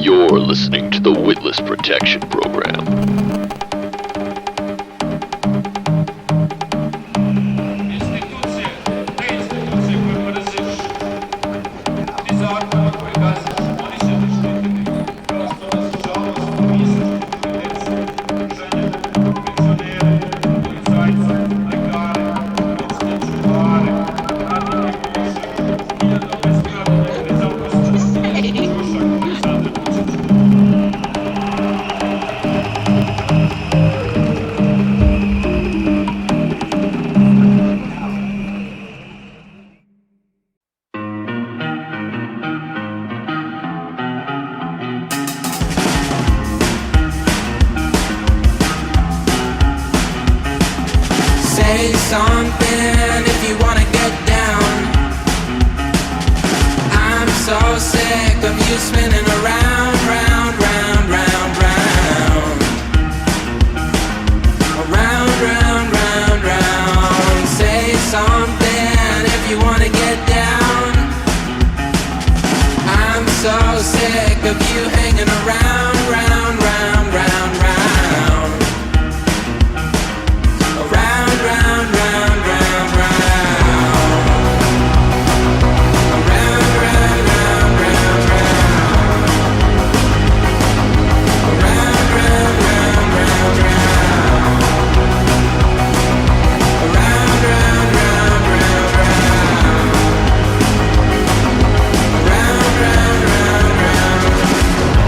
You're listening to the Witless Protection Program. Say something if you wanna get down. I'm so sick of you spinning around, round, round, round, round. Around, round, round, round. Say something if you wanna get down. I'm so sick of you hanging around, round, round, round, round. Round, round, round, round, round. Round, round, round, round, round. Round, round, round, round, round. Round, round, round, round, round. Round, round, round, round.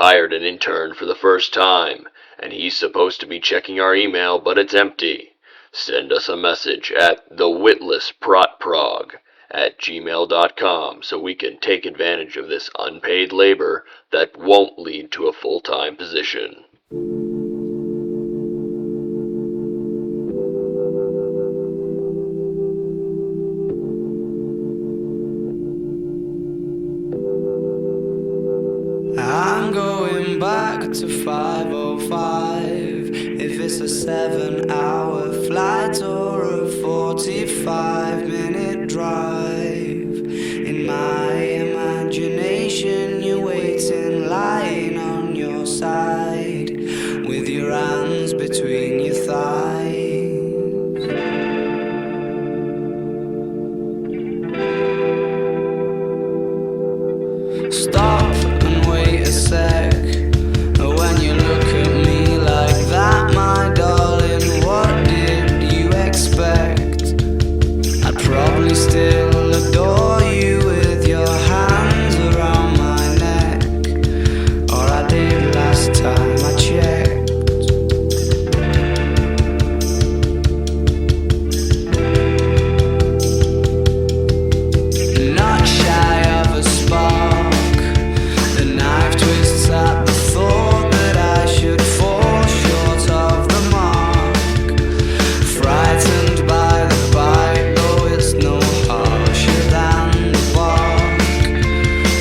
hired an intern for the first time, and he's supposed to be checking our email, but it's empty. Send us a message at thewitlessprotprog at gmail.com so we can take advantage of this unpaid labor that won't lead to a full-time position. I'm going back to 5:05. If it's a 7-hour flight or a 45-minute drive, in my imagination you're waiting, lying on your side, with your hands between your thighs. Stop and wait a sec. When you look at me like that, my darling, what did you expect? I'd probably still adore you with your hands around my neck, or I did last time I checked. Not shy of a spark. The knife twists at the thought that I should fall short of the mark. Frightened by the bite, though it's no harsher than the bark.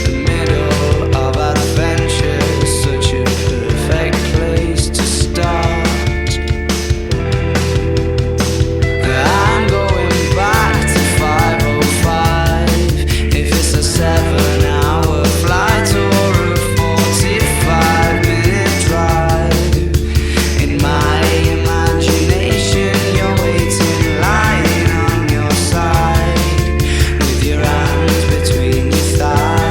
The middle of adventure is such a perfect place to start. I'm going back to 5:05. If it's a 7-hour flight or a 45-minute drive, in my imagination you're waiting, lying on your side, with your hands between your thighs.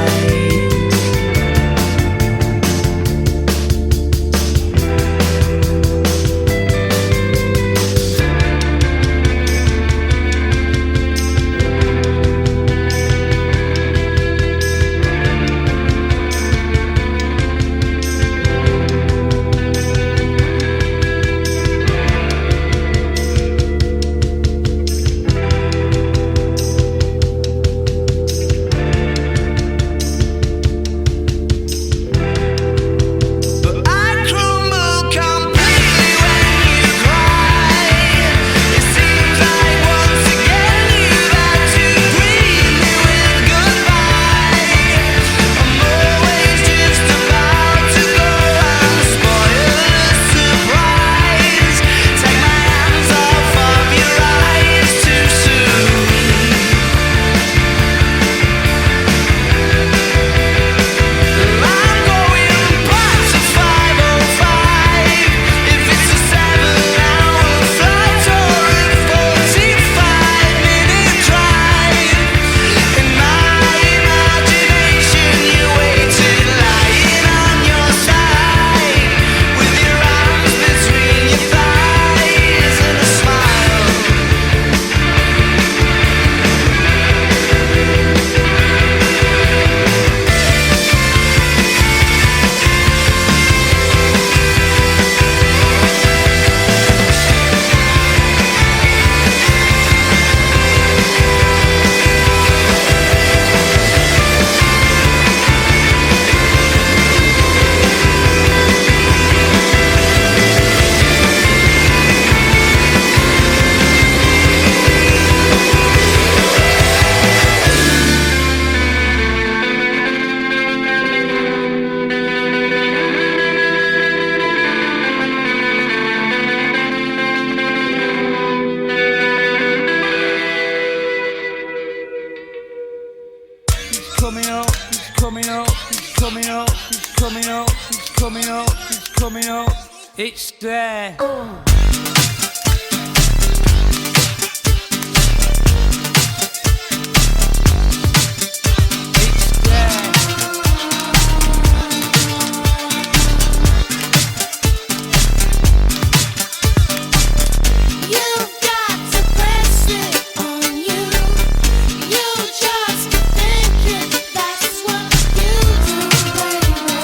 But I crumble completely when you cry. It seems like once again you've had to greet me with goodbye. I'm always just about to go and spoil the surprise. Take my hands off of your eyes too soon. I'm going back to 5:05. If it's a 7-hour flight or a 45-minute drive, in my imagination you're waiting, lying on your side, with your arms between your thighs and a smile. Coming up, he's coming up, he's coming up, he's coming up, he's coming up, he's coming up. It's there. It's there. You've got to press it on you. You just keep thinking that's what you do, baby.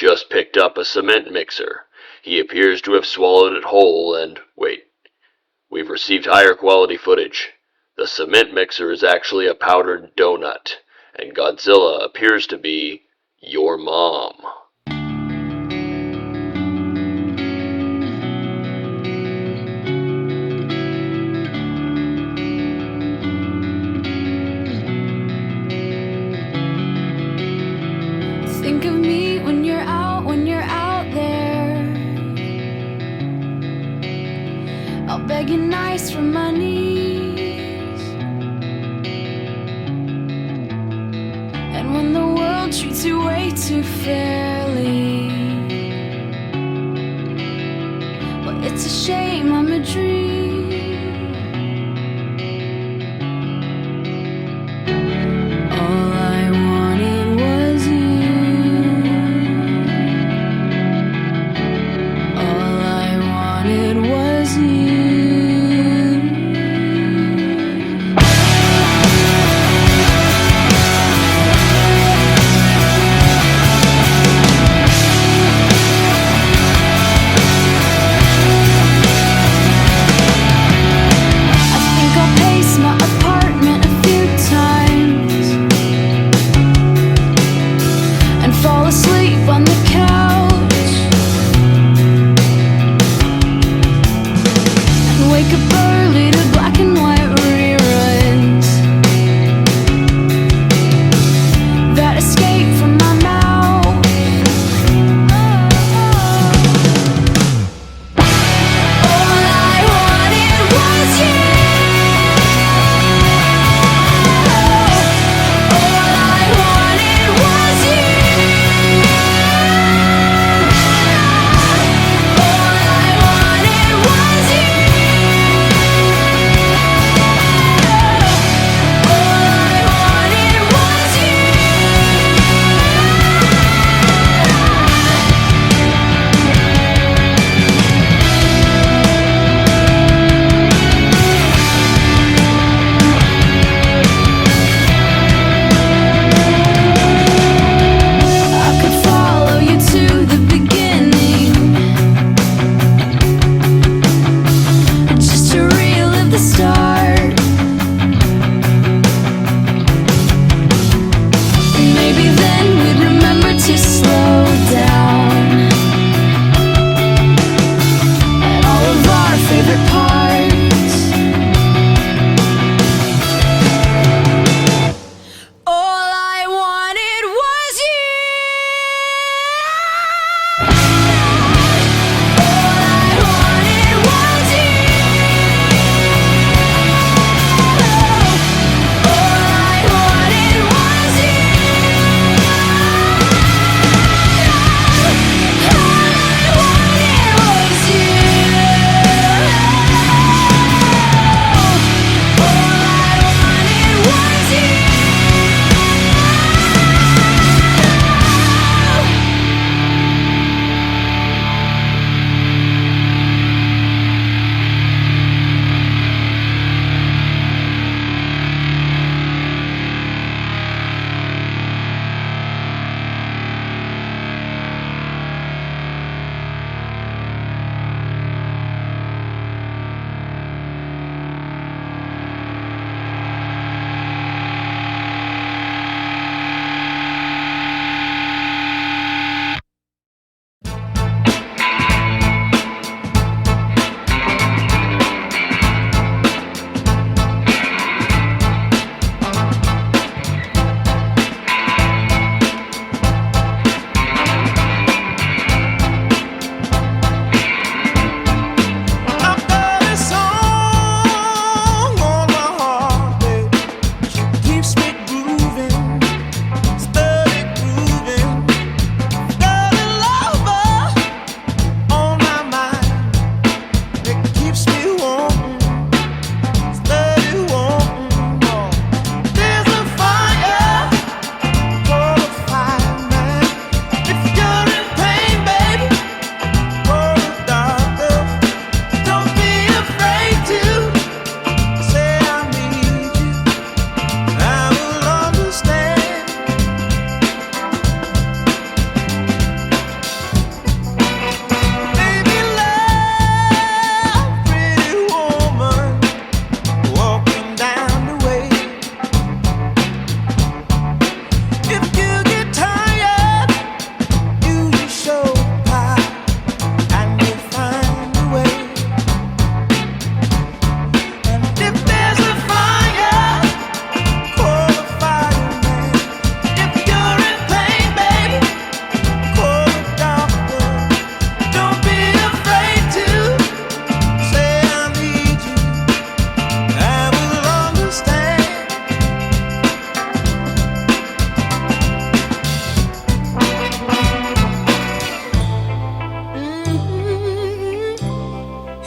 just picked up a cement mixer. He appears to have swallowed it whole and, wait, we've received higher quality footage. The cement mixer is actually a powdered donut, and Godzilla appears to be your mom. Think of me when you're out there. I'll beg you nice from my knees. And when the world treats you way too fairly, well, it's a shame I'm a dream. All I wanted was you. All I wanted was you.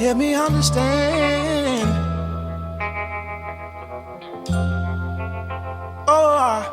help me understand. Oh,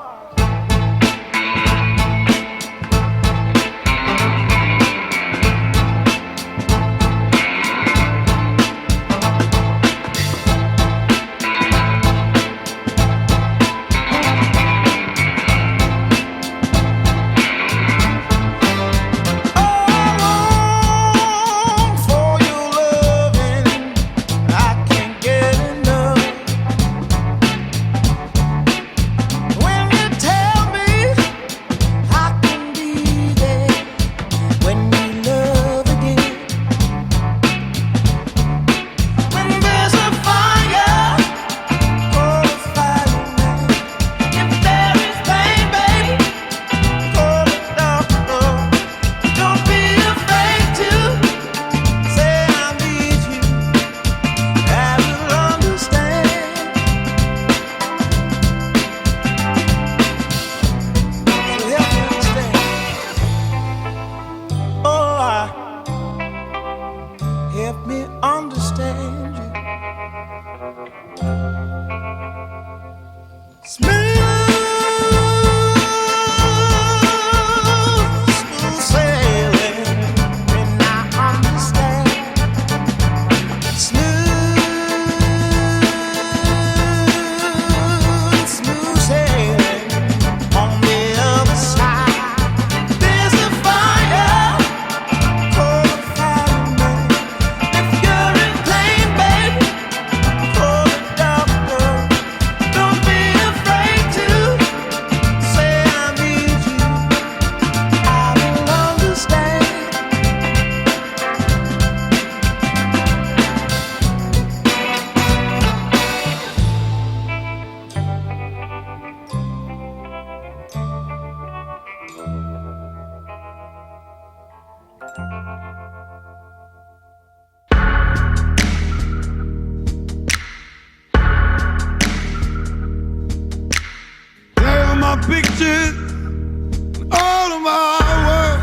pictures, all of my work.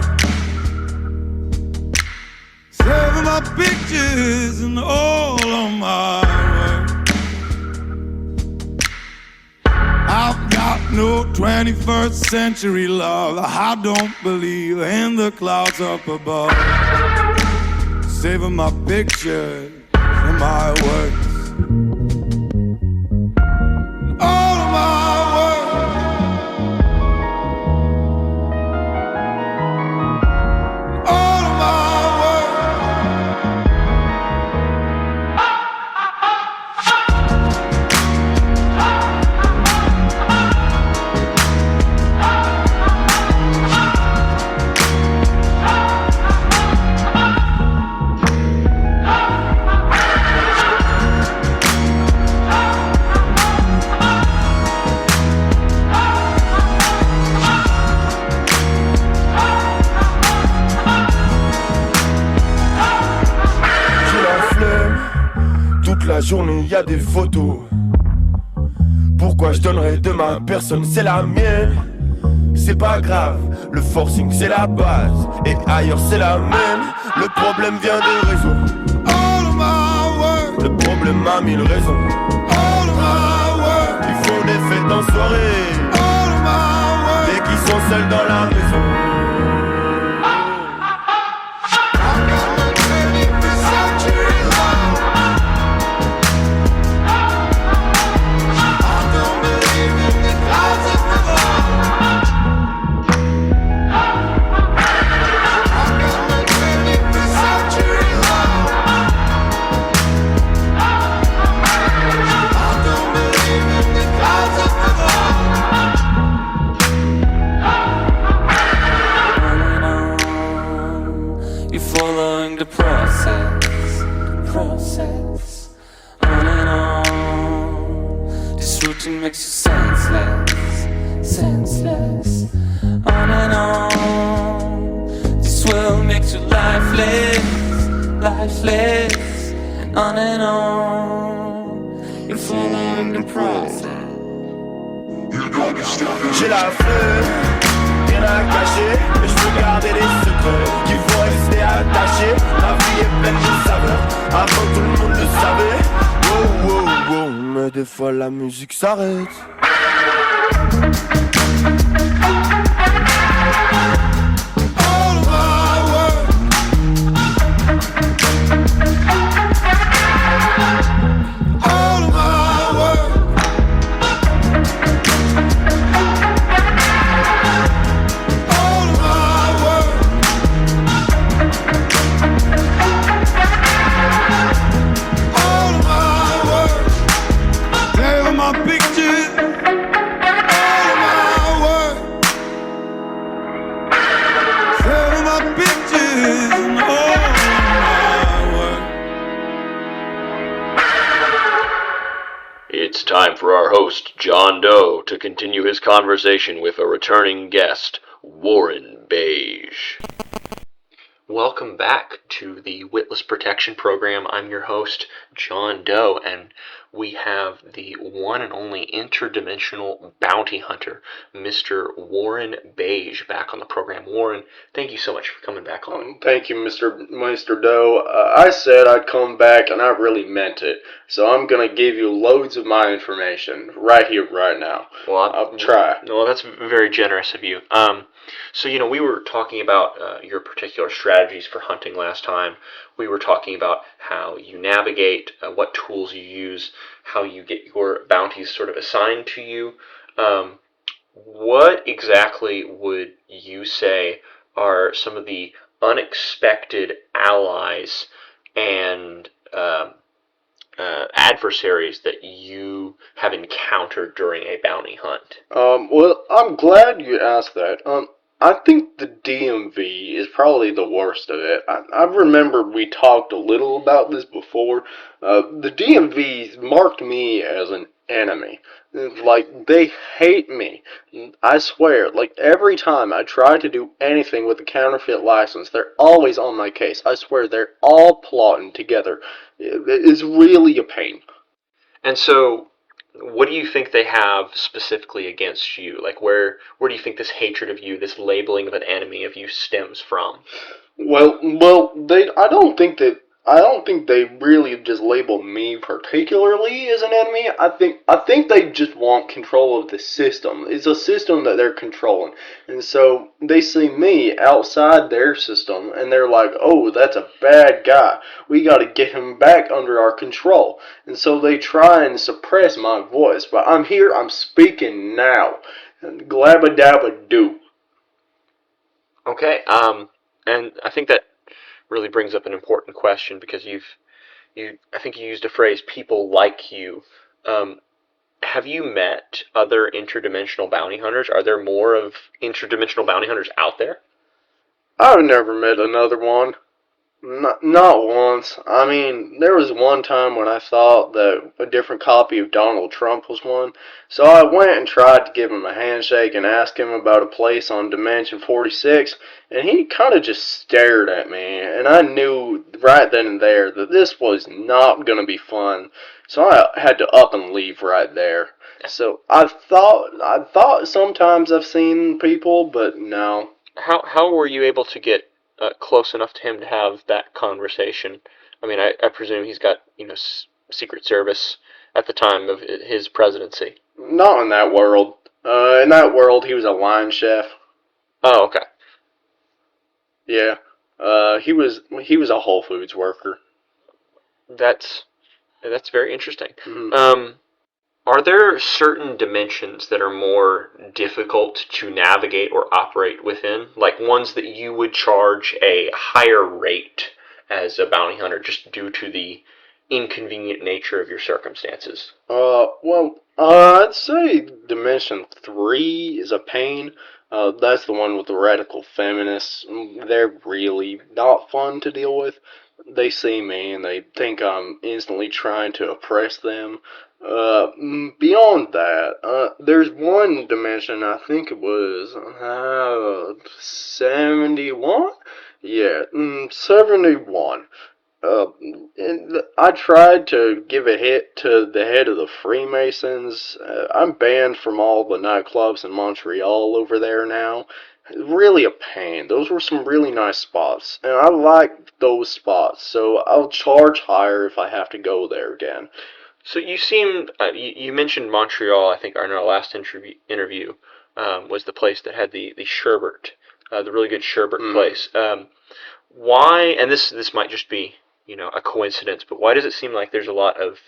Saving my pictures and all of my work. I've got no 21st century love. I don't believe in the clouds up above. Saving my pictures and my works. All of my work. All of my work. La journée y a des photos. Pourquoi je donnerais de ma personne, c'est la mienne. C'est pas grave, le forcing c'est la base. Et ailleurs c'est la même. Le problème vient des réseaux. All of my work. Le problème a mille raisons. All of my work. Ils font des fêtes en soirée. All of my work. Dès qu'ils sont seuls dans la maison. Makes you senseless, on and on. This world makes you lifeless, and on. You're following the process. J'ai la fleur, rien à cacher, mais je veux garder les secrets qui vont rester attachés. La vie est pleine de saveurs, avant des fois la musique s'arrête. All of my work, all of my work, all of my work, all of my work. There are my pictures, all of my work. There are my pictures, and all of my work. It's time for our host, John Doe, to continue his conversation with a returning guest, Warren Beige. Welcome back to the Witless Protection Program. I'm your host, John Doe, and we have the one and only interdimensional bounty hunter, Mr. Warren Beige, back on the program. Warren, thank you so much for coming back on. Thank you, Mr. Doe. I said I'd come back, and I really meant it. So I'm gonna give you loads of my information right here, right now. Well, I'll try. Well, that's very generous of you. So, we were talking about your particular strategies for hunting last time. We were talking about how you navigate, what tools you use, how you get your bounties sort of assigned to you. What exactly would you say are some of the unexpected allies and adversaries that you have encountered during a bounty hunt? Well, I'm glad you asked that. I think the DMV is probably the worst of it. I remember we talked a little about this before. The DMV marked me as an enemy. Like, they hate me. I swear, like, every time I try to do anything with a counterfeit license, they're always on my case. I swear, they're all plotting together. It's really a pain. And so, what do you think they have specifically against you? Like, where do you think this hatred of you, this labeling of an enemy of you, stems from? Well, I don't think they really just label me particularly as an enemy. I think they just want control of the system. It's a system that they're controlling. And so they see me outside their system and they're like, "Oh, that's a bad guy. We got to get him back under our control." And so they try and suppress my voice, but I'm here, I'm speaking now. Glabba dabba do. Okay, and I think that really brings up an important question because I think you used a phrase, people like you. Have you met other interdimensional bounty hunters? Are there more of interdimensional bounty hunters out there? I've never met another one. Not once. I mean, there was one time when I thought that a different copy of Donald Trump was one, so I went and tried to give him a handshake and ask him about a place on Dimension 46, and he kind of just stared at me, and I knew right then and there that this was not going to be fun, so I had to up and leave right there. So I thought sometimes I've seen people, but no. How were you able to get close enough to him to have that conversation? I mean, I presume he's got, Secret Service at the time of his presidency. Not in that world. In that world, he was a line chef. Oh, okay. Yeah. He was a Whole Foods worker. That's very interesting. Mm-hmm. Are there certain dimensions that are more difficult to navigate or operate within? Like ones that you would charge a higher rate as a bounty hunter just due to the inconvenient nature of your circumstances? I'd say Dimension 3 is a pain. That's the one with the radical feminists. They're really not fun to deal with. They see me and they think I'm instantly trying to oppress them. Beyond that, there's one dimension, I think it was 71? Yeah, 71. And I tried to give a hit to the head of the Freemasons. I'm banned from all the nightclubs in Montreal over there now. Really a pain. Those were some really nice spots, and I like those spots, so I'll charge higher if I have to go there again. So you seem you mentioned Montreal. I think in our last interview was the place that had the sherbet, the really good sherbet place. Why? And this might just be a coincidence, but why does it seem like there's a lot of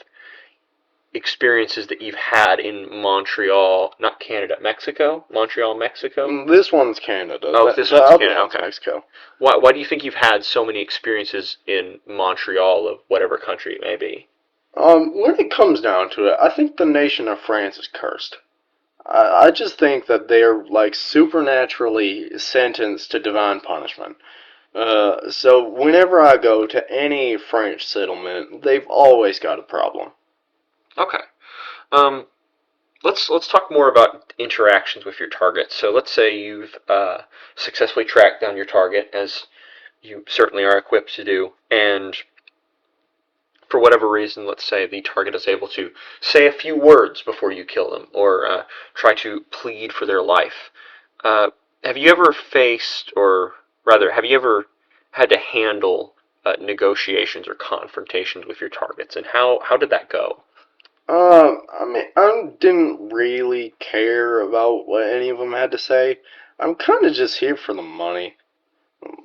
experiences that you've had in Montreal, not Canada, Mexico, Montreal, Mexico? This one's Canada. Oh, this one's Canada. One's Okay. Mexico. Why do you think you've had so many experiences in Montreal of whatever country it may be? When it comes down to it, I think the nation of France is cursed. I just think that they're like supernaturally sentenced to divine punishment. So whenever I go to any French settlement, they've always got a problem. Okay. Let's talk more about interactions with your target. So let's say you've successfully tracked down your target, as you certainly are equipped to do, and for whatever reason, let's say the target is able to say a few words before you kill them, or try to plead for their life. Have you ever faced, or rather, have you ever had to handle negotiations or confrontations with your targets, and how did that go? I mean, I didn't really care about what any of them had to say. I'm kind of just here for the money.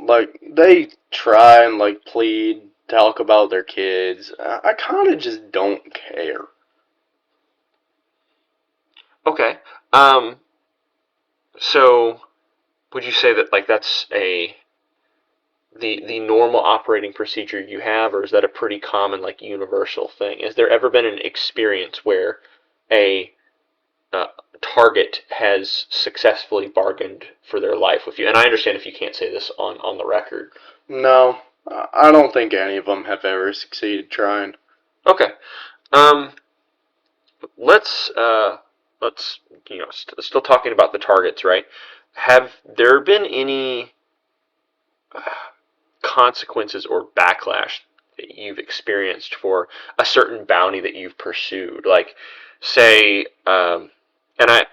Like, they try and, like, plead, talk about their kids. I kind of just don't care. Okay. So would you say that like that's the normal operating procedure you have, or is that a pretty common like universal thing? Has there ever been an experience where a target has successfully bargained for their life with you? And I understand if you can't say this on the record. No, I don't think any of them have ever succeeded trying. Okay. Let's still talking about the targets, right? Have there been any consequences or backlash that you've experienced for a certain bounty that you've pursued? Like, say, and I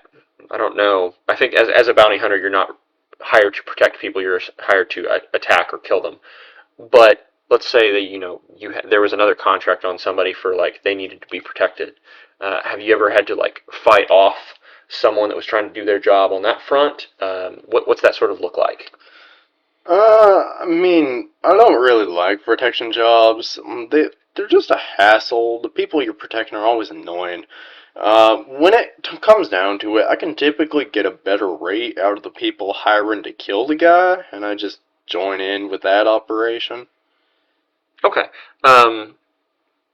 don't know. I think as a bounty hunter, you're not hired to protect people. You're hired to attack or kill them. But let's say that there was another contract on somebody for like they needed to be protected. Have you ever had to like fight off someone that was trying to do their job on that front? What's that sort of look like? I mean, I don't really like protection jobs. They're just a hassle. The people you're protecting are always annoying. When it comes down to it, I can typically get a better rate out of the people hiring to kill the guy, and I just join in with that operation. Okay.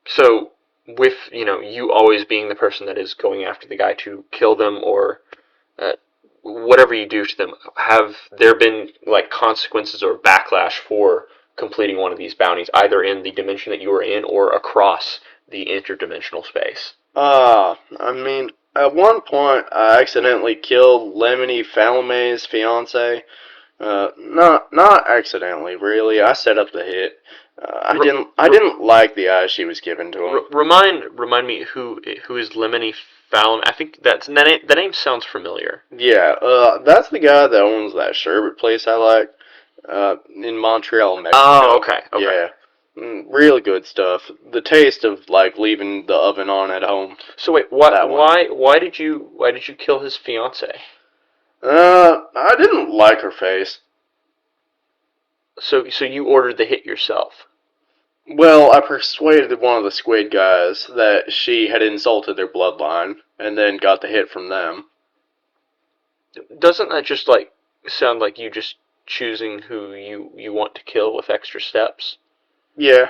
So with you always being the person that is going after the guy to kill them, or whatever you do to them, have there been like consequences or backlash for completing one of these bounties, either in the dimension that you were in or across the interdimensional space? I mean, at one point I accidentally killed Lemony Falame's fiance. Not accidentally, really. I set up the hit. I didn't like the eyes she was giving to him. Remind me who is Lemony Fallon? I think that name sounds familiar. Yeah, that's the guy that owns that sherbet place I like, in Montreal, Mexico. Oh, okay. Yeah, really good stuff. The taste of like leaving the oven on at home. So wait, why did you kill his fiance? I didn't like her face. So you ordered the hit yourself? Well, I persuaded one of the squid guys that she had insulted their bloodline, and then got the hit from them. Doesn't that just like sound like you just choosing who you want to kill with extra steps? Yeah.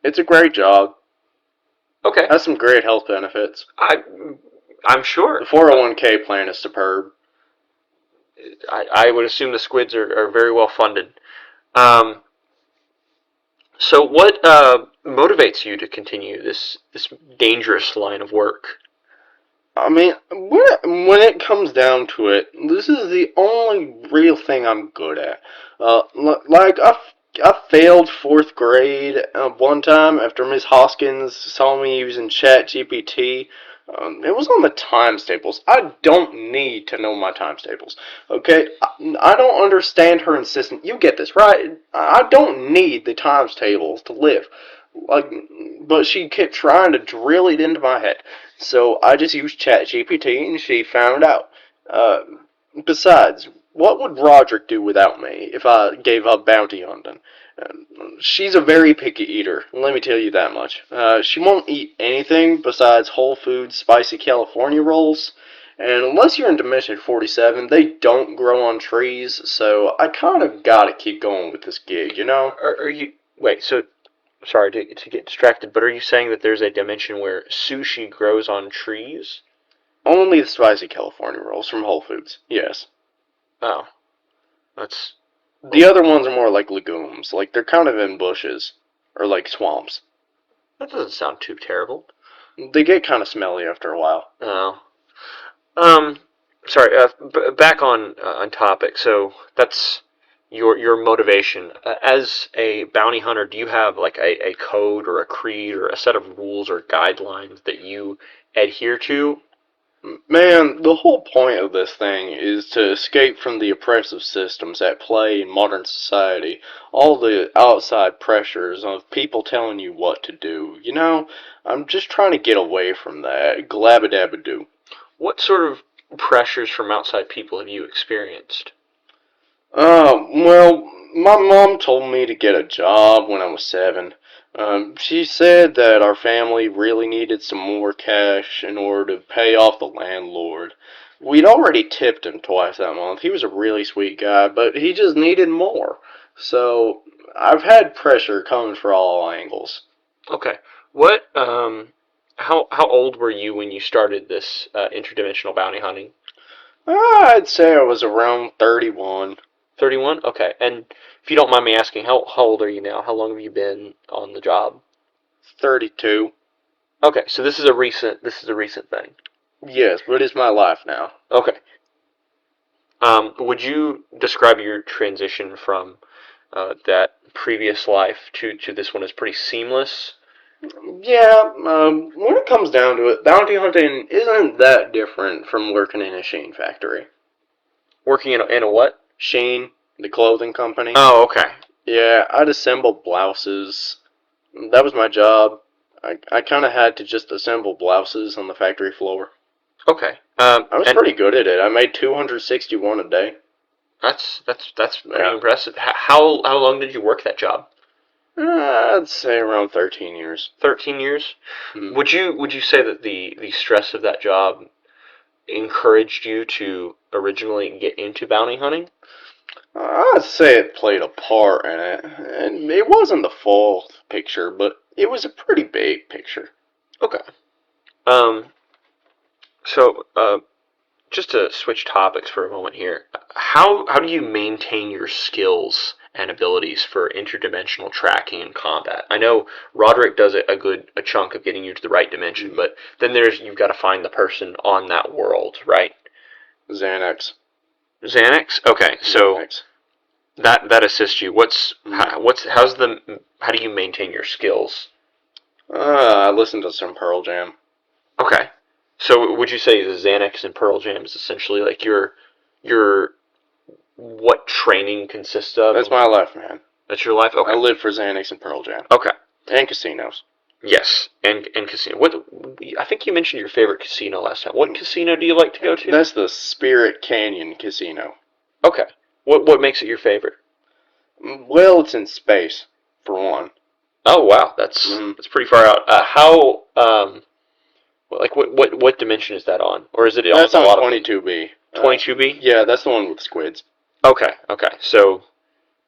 It's a great job. Okay. Has some great health benefits. I'm sure. The 401k plan is superb. I would assume the squids are very well funded. So what motivates you to continue this dangerous line of work? I mean, when it comes down to it, this is the only real thing I'm good at. Like, I failed 4th grade one time after Miss Hoskins saw me using ChatGPT. It was on the times tables. I don't need to know my times tables. Okay? I don't understand her insistence. You get this, right? I don't need the times tables to live. But she kept trying to drill it into my head. So I just used ChatGPT, and she found out. Uh, Besides, what would Roderick do without me if I gave up bounty hunting? She's a very picky eater, let me tell you that much. She won't eat anything besides Whole Foods spicy California rolls. And unless you're in Dimension 47, they don't grow on trees, so I kind of gotta keep going with this gig, you know? Are you... Wait, so... Sorry to get distracted, but are you saying that there's a dimension where sushi grows on trees? Only the spicy California rolls from Whole Foods, yes. Oh. That's... The other ones are more like legumes, like they're kind of in bushes, or like swamps. That doesn't sound too terrible. They get kind of smelly after a while. Oh. Sorry, back on topic. So that's your motivation. As a bounty hunter, do you have like a code or a creed or a set of rules or guidelines that you adhere to? Man, the whole point of this thing is to escape from the oppressive systems at play in modern society. All the outside pressures of people telling you what to do. You know, I'm just trying to get away from that. Glabadabadoo. What sort of pressures from outside people have you experienced? Well, my mom told me to get a job when I was 7. She said that our family really needed some more cash in order to pay off the landlord. We'd already tipped him twice that month. He was a really sweet guy, but he just needed more. So, I've had pressure coming from all angles. Okay. What how old were you when you started this interdimensional bounty hunting? I'd say I was around 31. 31? Okay. And if you don't mind me asking, how old are you now? How long have you been on the job? 32. Okay, so this is a recent thing. Yes, but it's my life now. Okay. Would you describe your transition from that previous life to this one as pretty seamless? Yeah, when it comes down to it, bounty hunting isn't that different from working in a Sheen factory. Working in a what? Sheen, the clothing company. Oh, okay. Yeah, I'd assemble blouses. That was my job. I kind of had to just assemble blouses on the factory floor. Okay. I was pretty good at it. I made 261 a day. That's pretty impressive. How long did you work that job? I'd say around 13 years. 13 years? Hmm. Would you say that the stress of that job encouraged you to originally get into bounty hunting? I'd say it played a part in it. And it wasn't the full picture, but it was a pretty big picture. Okay. So, just to switch topics for a moment here, how do you maintain your skills and abilities for interdimensional tracking and combat? I know Roderick does a chunk of getting you to the right dimension, but then you've got to find the person on that world, right? Xanax. Xanax? Okay, so Xanax. that assists you. How do you maintain your skills? I listened to some Pearl Jam. Okay. So would you say the Xanax and Pearl Jam is essentially like your what training consists of? That's my life, man. That's your life? Okay. I live for Xanax and Pearl Jam. Okay. And casinos. Yes, and casino. I think you mentioned your favorite casino last time. What casino do you like to go to? That's the Spirit Canyon Casino. Okay. What makes it your favorite? Well, it's in space, for one. Oh wow, that's pretty far out. What dimension is that on? Or is it That's on on a lot 22B. 22B? Yeah, that's the one with squids. Okay. So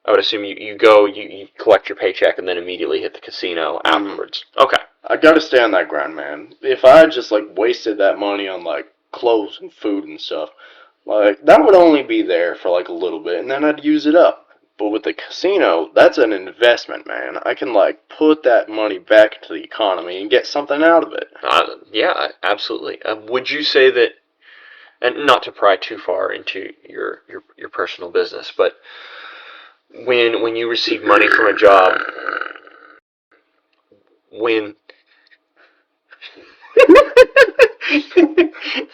I would assume you go, you collect your paycheck, and then immediately hit the casino afterwards. Okay. I gotta stay on that grind, man. If I just, wasted that money on, clothes and food and stuff, that would only be there for, a little bit, and then I'd use it up. But with the casino, that's an investment, man. I can, put that money back into the economy and get something out of it. Yeah, absolutely. Would you say that, and not to pry too far into your personal business, but when you receive money from a job, when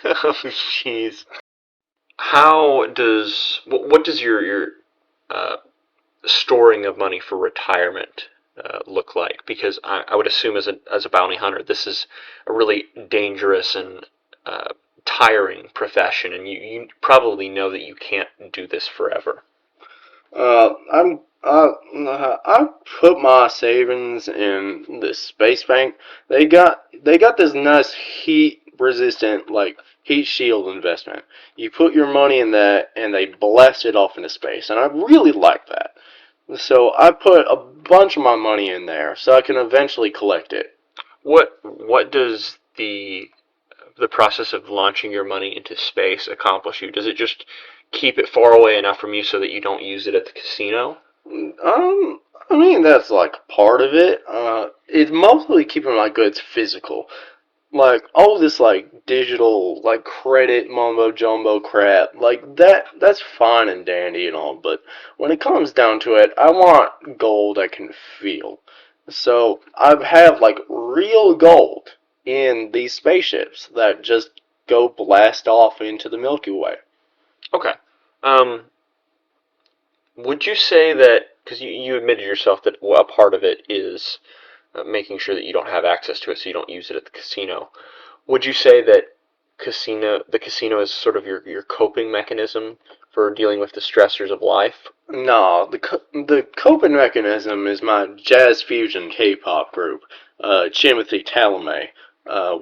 oh jeez, what does your storing of money for retirement look like? Because I would assume as a bounty hunter, this is a really dangerous and tiring profession, and you probably know that you can't do this forever. I put my savings in this space bank. They got this nice heat resistant heat shield investment. You put your money in that and they blast it off into space, and I really like that. So I put a bunch of my money in there so I can eventually collect it. What does the process of launching your money into space accomplish you? Does it just keep it far away enough from you so that you don't use it at the casino? I mean, that's like part of it. It's mostly keeping my goods physical. Like, all this, like, digital, like, credit mumbo-jumbo crap, like, that's fine and dandy and all, but when it comes down to it, I want gold I can feel. So, I have, like, real gold in these spaceships that just go blast off into the Milky Way. Okay. Would you say that, because you admitted yourself that a part of it is making sure that you don't have access to it so you don't use it at the casino, would you say that the casino is sort of your coping mechanism for dealing with the stressors of life? No, the coping mechanism is my jazz fusion K-pop group, Timothy Chalamet.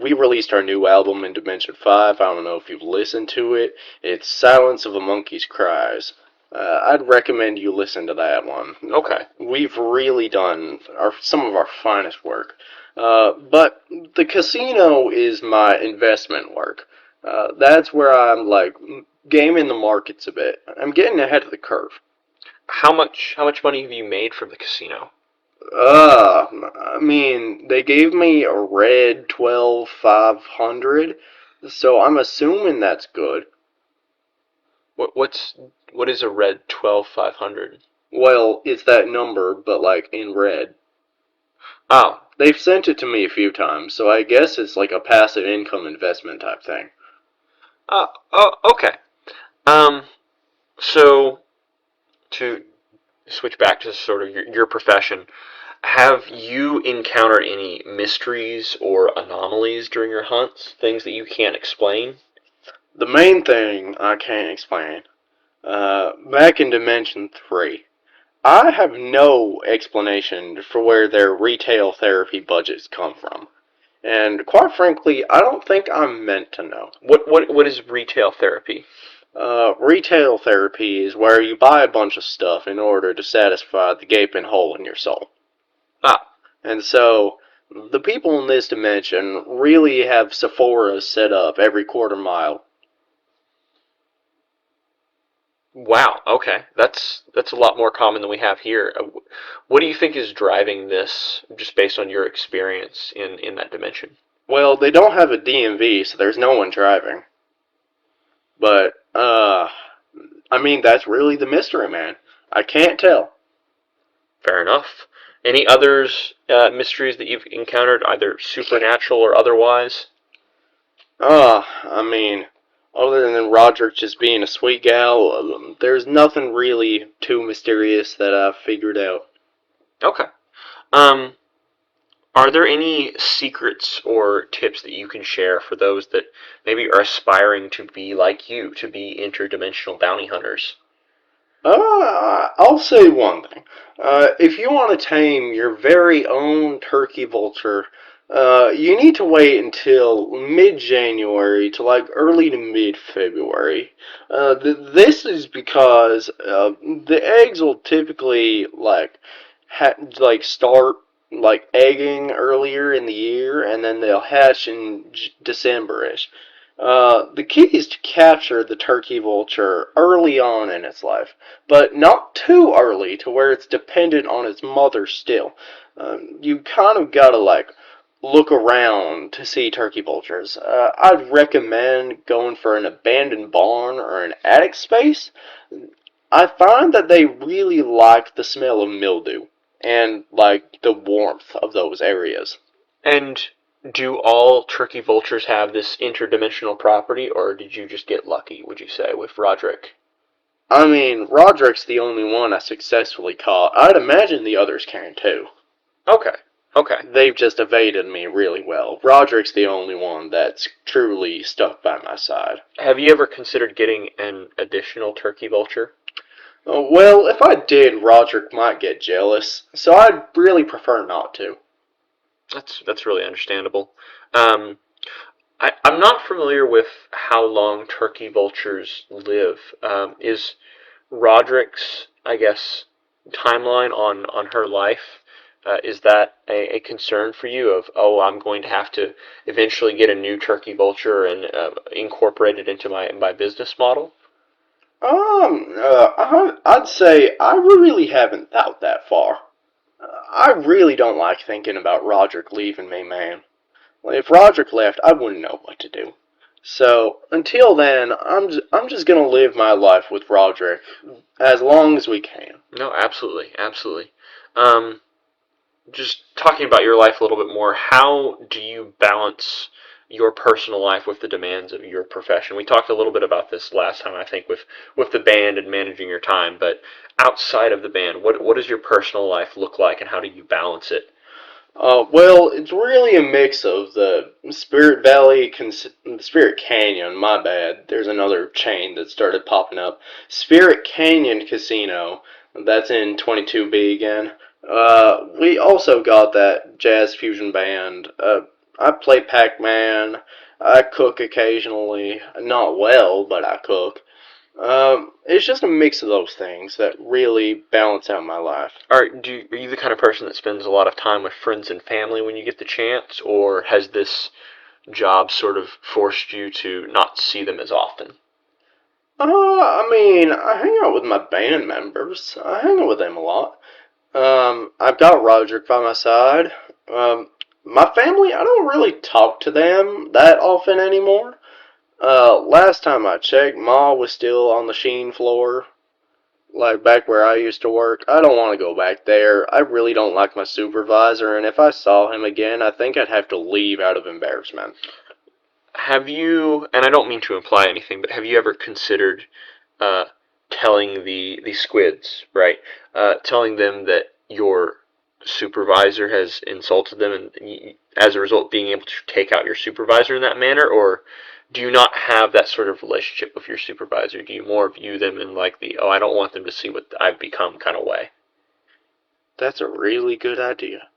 We released our new album in Dimension 5. I don't know if you've listened to it. It's Silence of a Monkey's Cries. I'd recommend you listen to that one. Okay. We've really done some of our finest work. But the casino is my investment work. That's where I'm, like, gaming the markets a bit. I'm getting ahead of the curve. How much money have you made from the casino? I mean, they gave me a red 12,500, so I'm assuming that's good. What is a red 12,500? Well, it's that number, but like in red. Oh, They've sent it to me a few times, so I guess it's like a passive income investment type thing. Okay. So to switch back to sort of your profession, have you encountered any mysteries or anomalies during your hunts? Things that you can't explain? The main thing I can't explain, back in Dimension 3, I have no explanation for where their retail therapy budgets come from. And quite frankly, I don't think I'm meant to know. What is retail therapy? Retail therapy is where you buy a bunch of stuff in order to satisfy the gaping hole in your soul. Ah, And so, the people in this dimension really have Sephoras set up every quarter mile. wow. Okay, that's a lot more common than we have here. What do you think is driving this, just based on your experience in that dimension? Well, they don't have a DMV, so there's no one driving. But, I mean, that's really the mystery, man. I can't tell. Fair enough. Any others mysteries that you've encountered, either supernatural or otherwise? I mean, other than Roderick just being a sweet gal, there's nothing really too mysterious that I've figured out. Okay. Are there any secrets or tips that you can share for those that maybe are aspiring to be like you, to be interdimensional bounty hunters? I'll say one thing. If you want to tame your very own turkey vulture, you need to wait until mid-January to like early to mid-February. This is because the eggs will typically start like egging earlier in the year, and then they'll hatch in December-ish. The key is to capture the turkey vulture early on in its life, but not too early to where it's dependent on its mother still. You kind of gotta look around to see turkey vultures. I'd recommend going for an abandoned barn or an attic space. I find that they really like the smell of mildew and the warmth of those areas. And do all turkey vultures have this interdimensional property, or did you just get lucky, would you say, with Roderick? I mean, Roderick's the only one I successfully caught. I'd imagine the others can too. Okay. Okay. They've just evaded me really well. Roderick's the only one that's truly stuck by my side. Have you ever considered getting an additional turkey vulture? Well, if I did, Roderick might get jealous, so I'd really prefer not to. That's really understandable. I'm not familiar with how long turkey vultures live. Is Roderick's, I guess, timeline on her life, is that a concern for you of, oh, I'm going to have to eventually get a new turkey vulture and incorporate it into my business model? I'd say I really haven't thought that far. I really don't like thinking about Roderick leaving me, man. If Roderick left, I wouldn't know what to do. So, until then, I'm just gonna live my life with Roderick as long as we can. No, absolutely, absolutely. Just talking about your life a little bit more, how do you balance your personal life with the demands of your profession? We talked a little bit about this last time, I think, with the band and managing your time, but outside of the band, what does your personal life look like, and how do you balance it? Well, it's really a mix of the Spirit Valley, Spirit Canyon, my bad. There's another chain that started popping up. Spirit Canyon Casino, that's in 22B again. We also got that jazz fusion band. I play Pac-Man. I cook occasionally. Not well, but I cook. It's just a mix of those things that really balance out my life. Are you the kind of person that spends a lot of time with friends and family when you get the chance, or has this job sort of forced you to not see them as often? I hang out with my band members. I hang out with them a lot. I've got Roderick by my side. My family, I don't really talk to them that often anymore. Last time I checked, Ma was still on the Sheen floor, like back where I used to work. I don't want to go back there. I really don't like my supervisor, and if I saw him again, I think I'd have to leave out of embarrassment. Have you, and I don't mean to imply anything, but have you ever considered telling the squids, right? Telling them that your supervisor has insulted them, and as a result being able to take out your supervisor in that manner, or do you not have that sort of relationship with your supervisor? Do you more view them in like the, oh, I don't want them to see what I've become kind of way? That's a really good idea.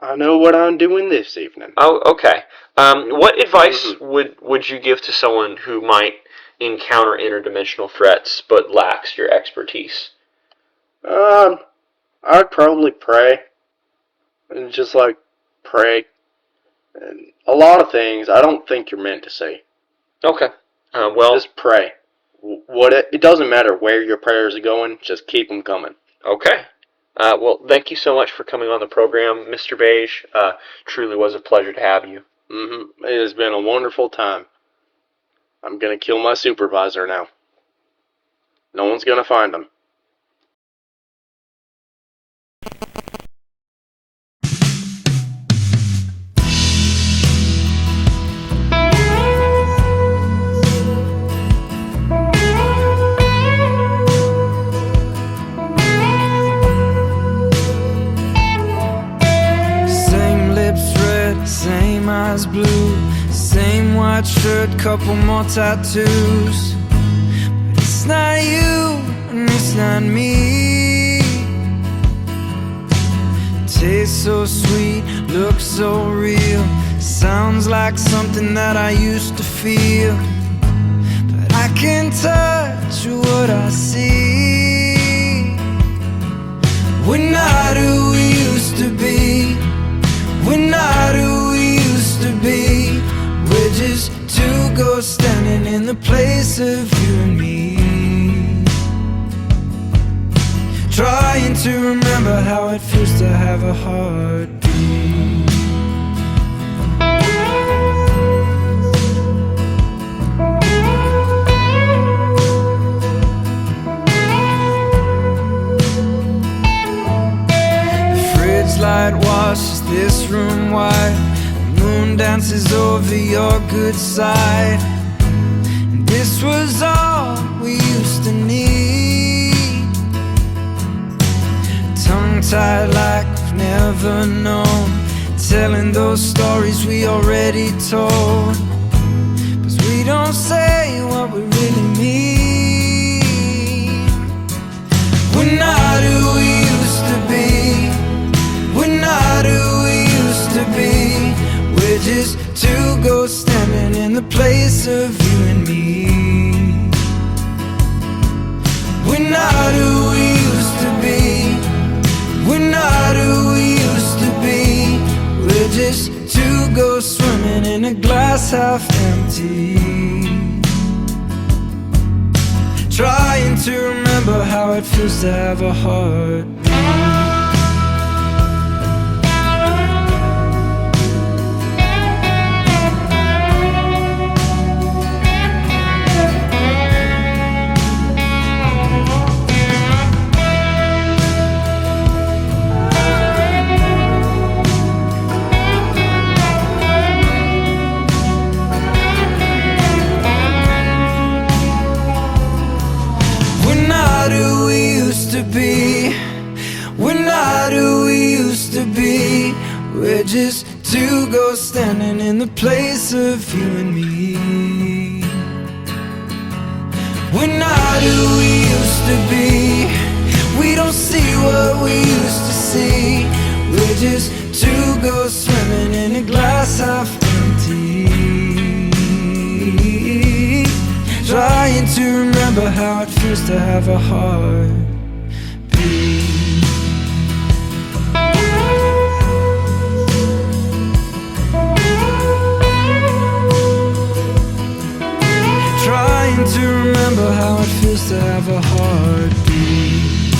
I know what I'm doing this evening. Oh, okay. What advice would you give to someone who might encounter interdimensional threats but lacks your expertise? I'd probably pray. And just pray. And a lot of things I don't think you're meant to say. Okay. Well, just pray. It doesn't matter where your prayers are going, just keep them coming. Okay. Well, thank you so much for coming on the program, Mr. Beige. Truly was a pleasure to have you. It has been a wonderful time. I'm gonna kill my supervisor now. No one's gonna find him. Same eyes blue, same white shirt, couple more tattoos. But it's not you, and it's not me. Tastes so sweet, looks so real, sounds like something that I used to feel. But I can't touch what I see. We're not who we used to be. We're not who we used to be. We're just two ghosts standing in the place of you and me, trying to remember how it feels to have a heartbeat. Light washes this room white. The moon dances over your good side. And this was all we used to need. Tongue-tied like we've never known, telling those stories we already told. 'Cause we don't say what we really mean. We're not who we used to be. We're not who we used to be. We're just two ghosts standing in the place of you and me. We're not who we used to be. We're not who we used to be. We're just two ghosts swimming in a glass half empty, trying to remember how it feels to have a heart. We're not who we used to be. We're just two ghosts standing in the place of you and me. We're not who we used to be. We don't see what we used to see. We're just two ghosts swimming in a glass half empty, trying to remember how it feels to have a heart. Trying to remember how it feels to have a heartbeat.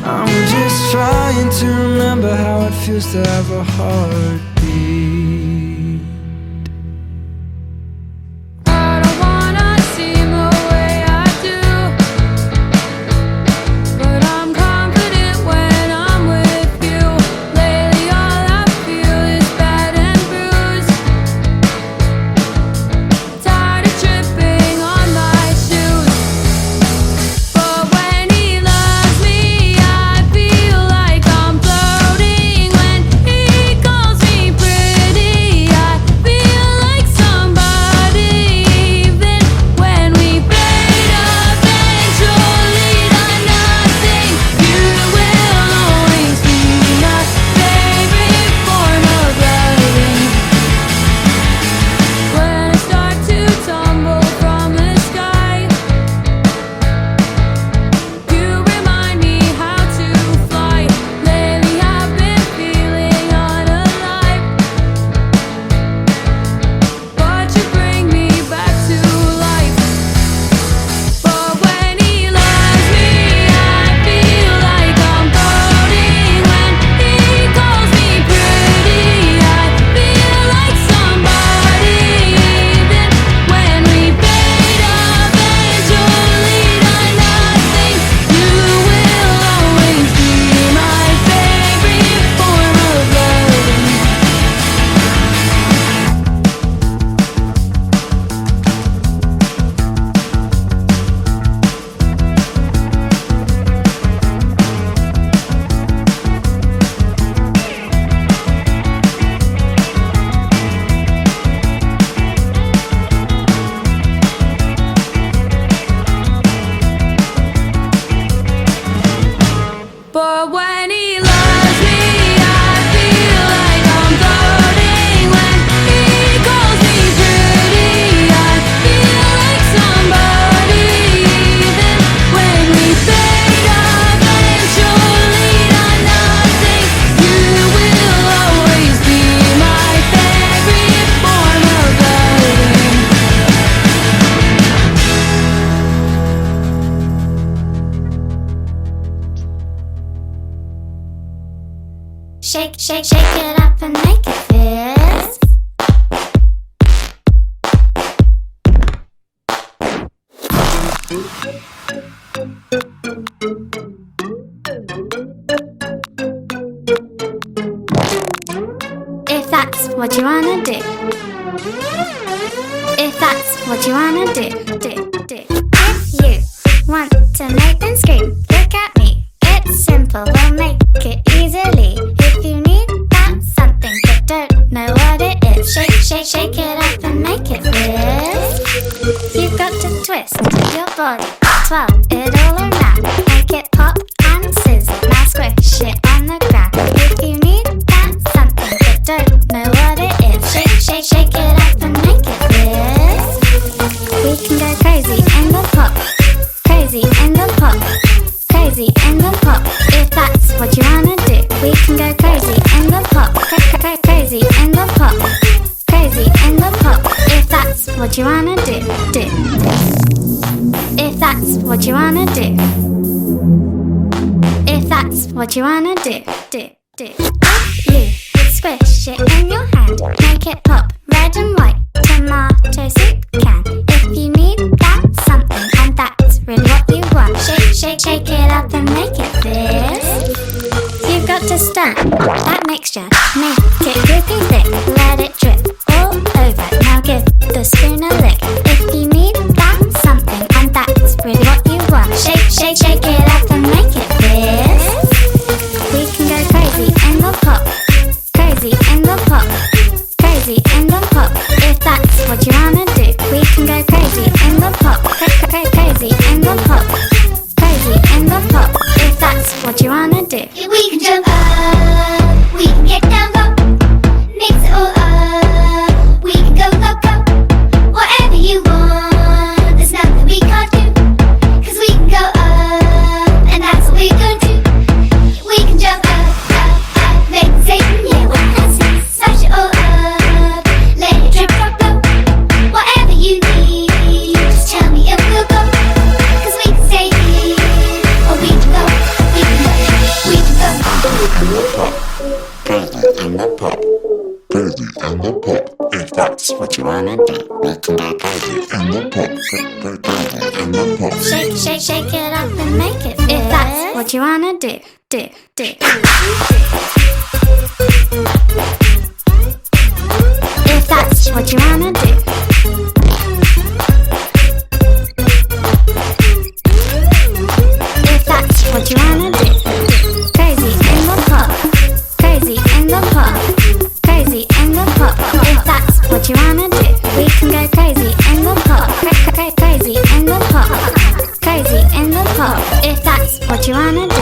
I'm just trying to remember how it feels to have a heartbeat. Shake, shake, shake it up and make it fizz. If that's what you wanna do. If that's what you wanna do. If you want to make them scream, look at me. It's simple, we'll make it easily. If you need that something but don't know what it is, shake it up and make it fizz. You've got to twist your body, twirl it all around, make it pop and sizzle. Now squish it on the ground. If you need that something but don't know what it is, shake it up and make it fizz. We can go crazy in the pop, crazy in the pop, crazy in the pop. If that's what you wanna do, we can go crazy in the pop, crazy in the pop, crazy in the pop. If that's what you wanna do. If that's what you wanna do. If that's what you wanna do. You squish it in your hand, make it pop, red and white, tomato soup can. If you need that something, and that's really what you want, shake it up and make it fizz. You've got to stir that mixture, make it drippy thick, let it drip all over. Now give the spoon a lick. If you need that something, and that's really what you want, shake it up and make it fizz. We can go crazy in the pop, crazy in the pop, crazy in the pop. If that's what you wanna do, we can go crazy in the pop, crazy in the pop, crazy in the pop. If that's what you wanna do. We can jump up, we can get down low, mix it all up, we can go loco. Whatever you want, there's nothing we can't do, 'cause we can go up, and that's what we're gonna do. We can jump up, make it Satan, yeah, we're dancing. Smash it all up, let it drip drop low. Whatever you need, just tell me and we'll go, 'cause we can stay here, or we can go, we can go, we can go. Crazy in the pop, crazy in the pop. If that's what you wanna do, we can go crazy in the pop, crazy in the pop. Shake it up and make it fizz. If that's what you wanna do. If that's what you wanna do. If that's what you wanna do. Crazy in the pop, crazy in the pop, crazy in the pop. If that's what you wanna do, we can go crazy in the pop, crazy in the pop, crazy in the pop. If that's what you wanna do.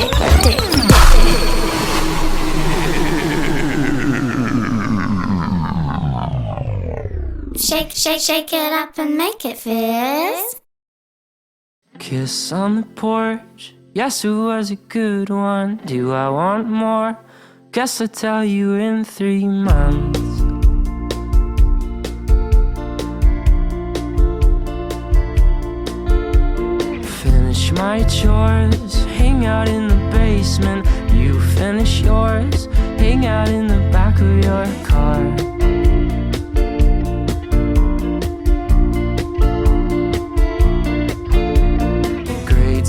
Shake it up and make it fizz. Kiss on the porch, yes, it was a good one. Do I want more? Guess I'll tell you in 3 months. Finish my chores, hang out in the basement. You finish yours, hang out in the back of your car.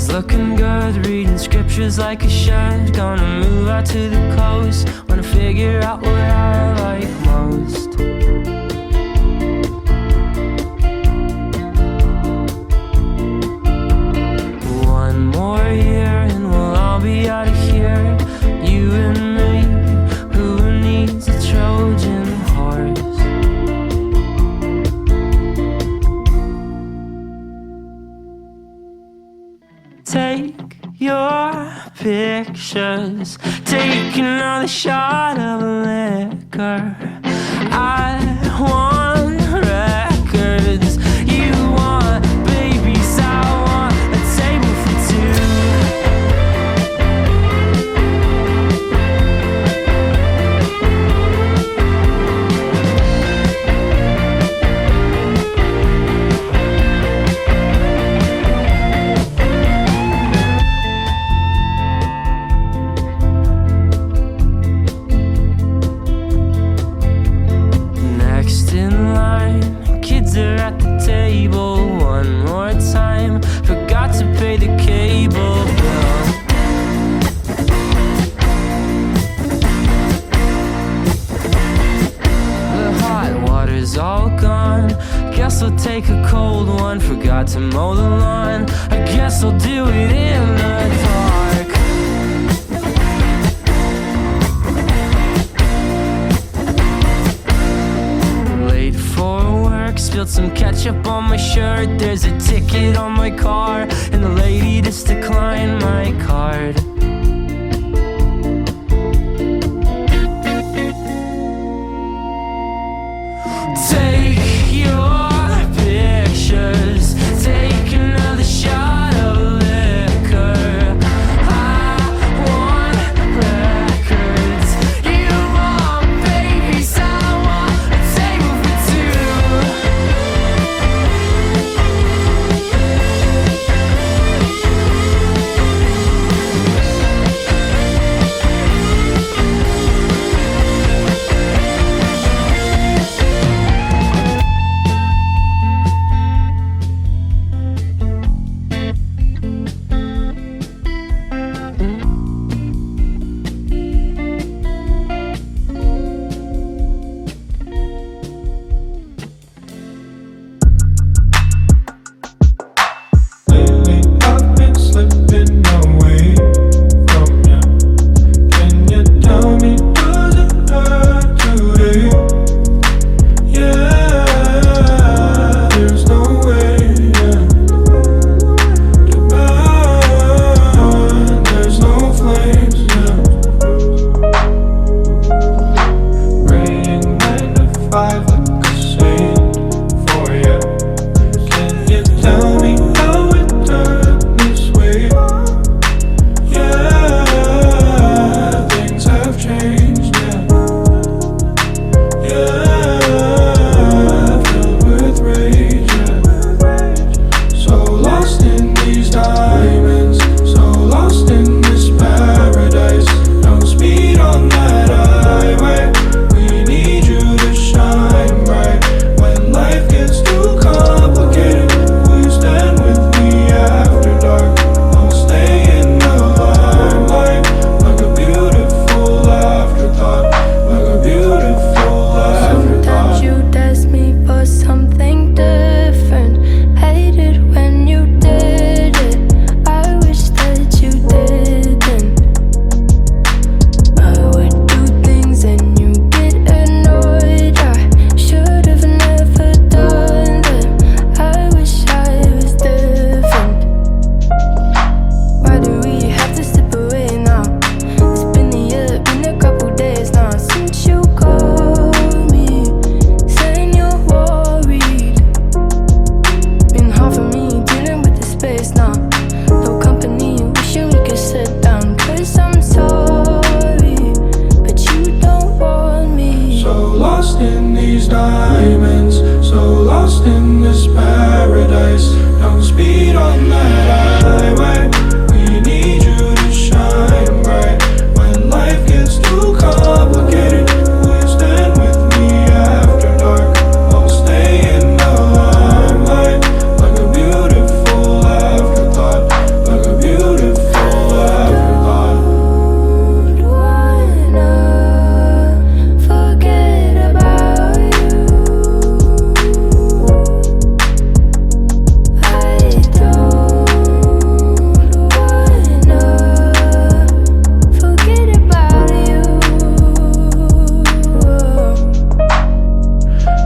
Looking good, reading scriptures like I should. Gonna move out to the coast, wanna figure out what I like most. One more year and we'll all be out of here. You and me, who needs a Trojan horse? Take your pictures, take another shot of liquor. I want records, you want babies, I want a table for two. Next in line I'll take a cold one. Forgot to mow the lawn. I guess I'll do it in the dark. Late for work, spilled some ketchup on my shirt. There's a ticket on my car, and the lady just declined my card. Take your pictures, take another shot of liquor. I want records, you want babies, I want a table for Lately I've been slipping away from you. Can you tell me, does it hurt today? Yeah, there's no way to burn. There's no flames. Praying 9 to 5 like a saint for you. Can you tell me how it turned this way? Yeah, things have changed. Yeah, filled with rage. So lost in these diamonds, so lost in this paradise. No speed on that highway. We need you to shine bright. When life gets too complicated, will you stand with me after dark? I'll stay in the limelight, like a beautiful afterthought, like a beautiful Sometimes afterthought. you test me for something different. Hate it when you did it. I wish that you didn't. I would do things and you get annoyed. I should have never done them. I wish I was different. Why do we have to slip away now? It's been been a couple days now since you called me, saying you're worried. Been hard for me dealing with the space now. No company, wishing we could sit down. 'Cause I'm sorry, but you don't want me. So lost in these diamonds, so lost in this paradise. Don't speed on that highway. We need you to shine bright. When life gets too complicated, will you stand with me after dark? I'll stay in the limelight, like a beautiful afterthought, like a beautiful afterthought. Don't wanna forget about you. I don't wanna forget about you.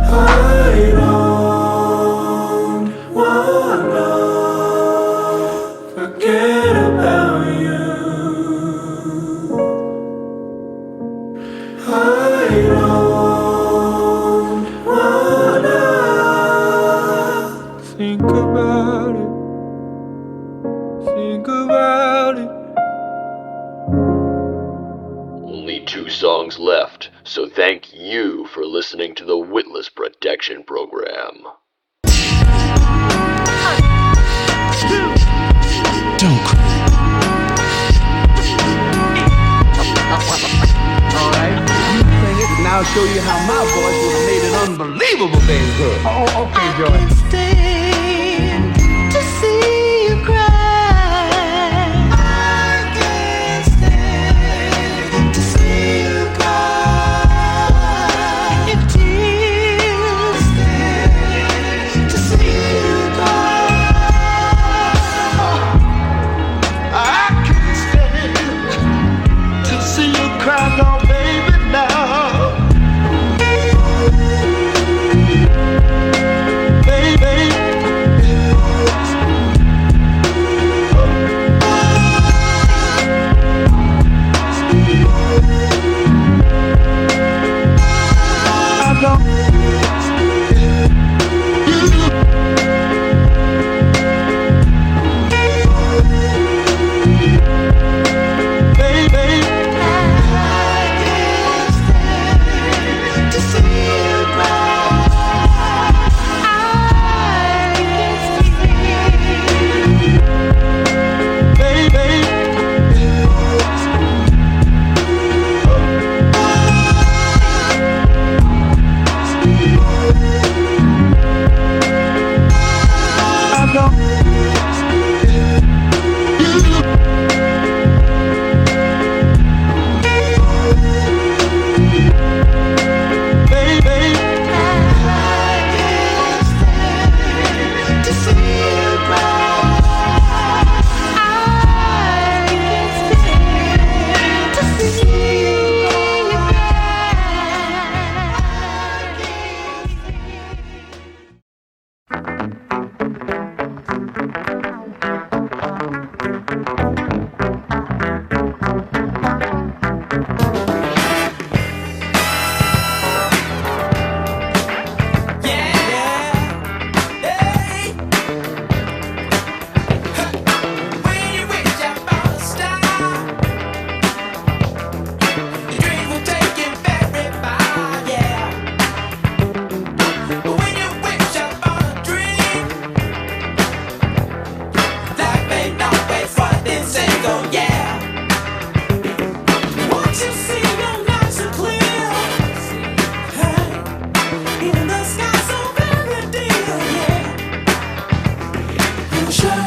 I don't wanna forget about you. I don't wanna think about it. Think about it. Only 2 songs left, so thank you for listening to the Witless Protection Program. Don't cry. Alright, you sing it, and I'll show you how my voice would have made an unbelievable thing good. Oh, okay, Joy. To see you cry, I can't stand to see you cry. If tears stand to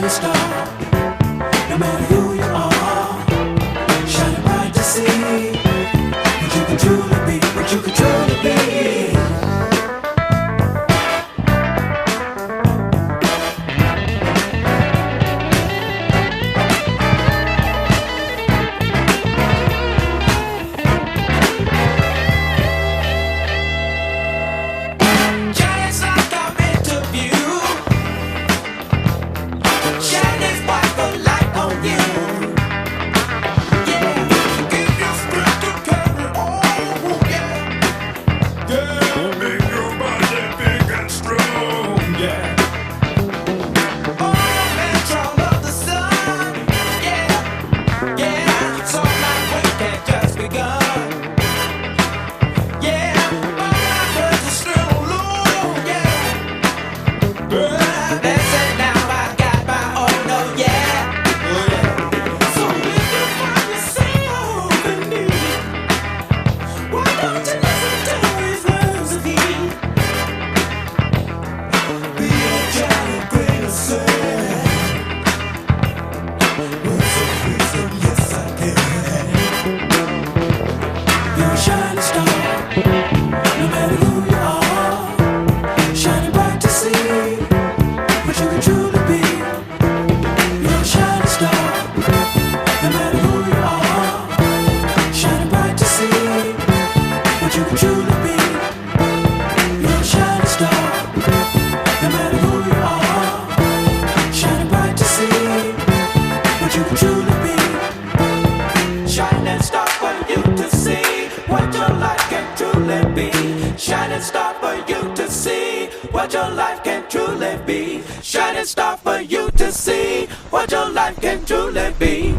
shining star. No matter who you are, shining bright to see what you can truly be, what you can truly be. Giants like I'm into view, shining bright the light on you. Yeah, give your strength to carry on. Yeah, Yeah, make your body big and strong. Yeah. control of the sun. Yeah, yeah, so my work had just begun. Yeah, my words are still low. Yeah, that's it now. I got my own. Oh yeah. So if you find yourself in need, why don't you listen to his words of heat? Be a giant grain of sand. Words of wisdom, yes I can. You're a shining star, no matter who you are, shining bright to see what you can truly be. You're a shining star, no matter who you are, shining bright to see what you can truly be. You're a shining star, no matter who you are, shining bright to see what you can truly be. Shining star for you to see what your life can truly be. Shining star for you to see what your life can truly be. Shining star for you to see what your life can truly be.